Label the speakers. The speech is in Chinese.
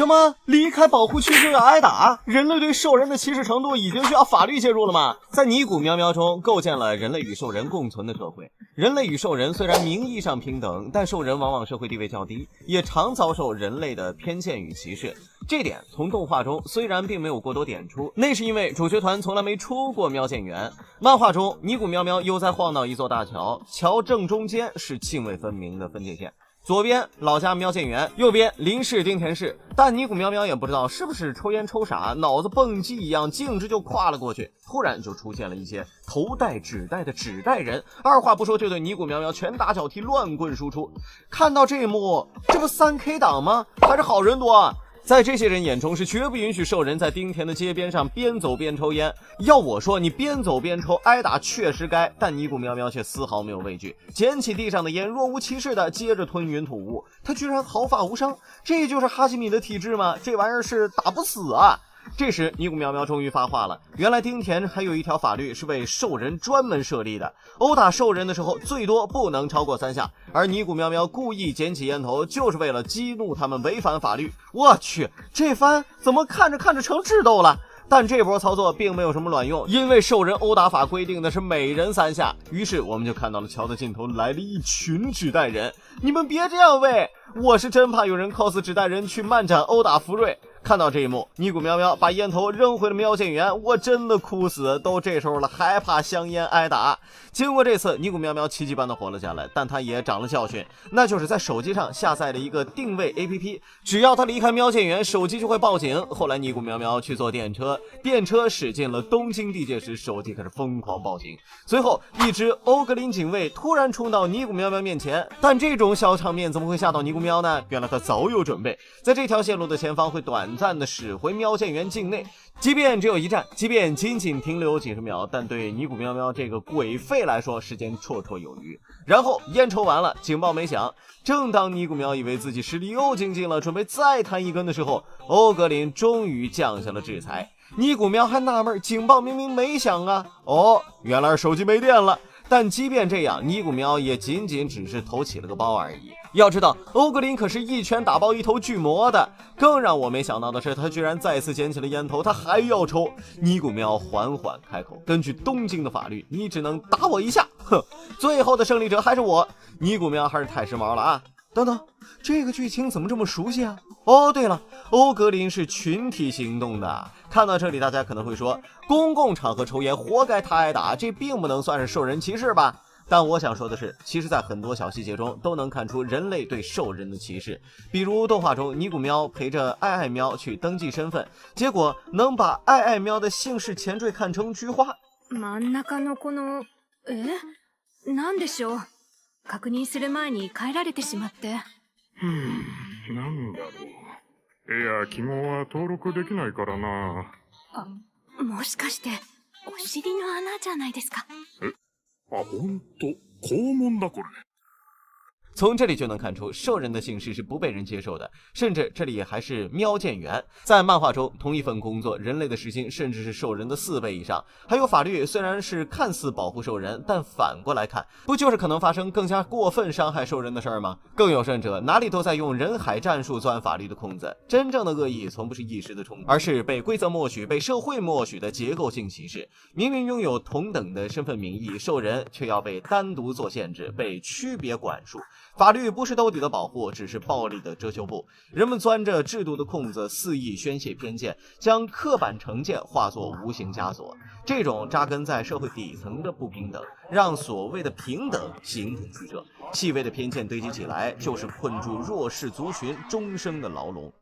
Speaker 1: 什么离开保护区就要挨打？人类对兽人的歧视程度已经需要法律介入了吗？在尼古喵喵中构建了人类与兽人共存的社会。人类与兽人虽然名义上平等，但兽人往往社会地位较低，也常遭受人类的偏见与歧视。这点从动画中虽然并没有过多点出，那是因为主角团从来没出过喵见园。漫画中，尼古喵喵悠哉晃到一座大桥，桥正中间是泾渭分明的分界线。左边老家喵见园，右边林氏丁田氏，但尼古喵喵也不知道是不是抽烟抽傻，脑子蹦极一样，径直就跨了过去。突然就出现了一些头戴纸袋的纸袋人，二话不说就对尼古喵喵拳打脚踢，乱棍输出。看到这一幕，这不3K 党吗？还是好人多啊！在这些人眼中是绝不允许兽人在丁田的街边上边走边抽烟。要我说，你边走边抽，挨打确实该，但尼古喵喵却丝毫没有畏惧，捡起地上的烟，若无其事的接着吞云吐雾。他居然毫发无伤，这就是哈基米的体质吗？这玩意儿是打不死啊！这时尼古喵喵终于发话了，原来丁田还有一条法律是为兽人专门设立的，殴打兽人的时候最多不能超过3下，而尼古喵喵故意捡起烟头就是为了激怒他们违反法律。我去，这番怎么看着看着成智斗了？但这波操作并没有什么卵用，因为兽人殴打法规定的是每人3下。于是我们就看到了桥的尽头来了一群纸袋人。你们别这样喂，我是真怕有人 cos 纸袋人去漫展殴打福瑞。看到这一幕，尼古喵喵把烟头扔回了喵见园，我真的哭死，都这时候了还怕香烟挨打。经过这次，尼古喵喵奇迹般的活了下来，但他也长了教训，那就是在手机上下载了一个定位 APP， 只要他离开喵见园，手机就会报警。后来尼古喵喵去坐电车，电车驶进了东京地界时，手机开始疯狂报警。随后一只欧格林警卫突然冲到尼古喵喵面前，但这种小场面怎么会吓到尼古喵呢？原来他早有准备，在这条线路的前方会短暂的驶回喵见园境内，即便只有一站，即便仅仅停留几十秒，但对尼古喵喵这个鬼废来说，时间绰绰有余。然后烟抽完了，警报没响。正当尼古喵以为自己实力又精进了，准备再弹一根的时候，欧格林终于降下了制裁。尼古喵还纳闷，警报明明没响啊！哦，原来手机没电了。但即便这样，尼古喵也仅仅只是头起了个包而已。要知道，欧格林可是一拳打爆一头巨魔的。更让我没想到的是，他居然再次捡起了烟头，他还要抽。尼古喵缓缓开口：“根据东京的法律，你只能打我一下。”哼，最后的胜利者还是我。尼古喵还是太时髦了啊！等等，这个剧情怎么这么熟悉啊？哦，对了，欧格林是群体行动的。看到这里，大家可能会说，公共场合抽烟活该他挨打，这并不能算是兽人歧视吧？但我想说的是，其实在很多小细节中都能看出人类对兽人的歧视。比如动画中，尼古喵陪着爱爱喵去登记身份，结果能把爱爱喵的姓氏前缀看成菊花。
Speaker 2: 真ん中のこのなんでしょう。確認する前に帰られてしまって。
Speaker 3: なんだろう。いや、記号は登録できないからな。
Speaker 2: もしかしてお尻の穴じゃないですか。
Speaker 3: ほんと、肛門だこれ。
Speaker 1: 从这里就能看出，兽人的姓氏是不被人接受的，甚至这里还是喵见园。在漫画中，同一份工作，人类的时薪甚至是兽人的4倍以上。还有法律虽然是看似保护兽人，但反过来看，不就是可能发生更加过分伤害兽人的事儿吗？更有甚者，哪里都在用人海战术钻法律的空子。真正的恶意从不是一时的冲动，而是被规则默许、被社会默许的结构性歧视。明明拥有同等的身份名义，兽人却要被单独做限制，被区别管束。法律不是兜底的保护，只是暴力的遮羞布。人们钻着制度的空子，肆意宣泄偏见，将刻板成见化作无形枷锁。这种扎根在社会底层的不平等，让所谓的平等形同虚设。细微的偏见堆积起来，就是困住弱势族群终生的牢笼。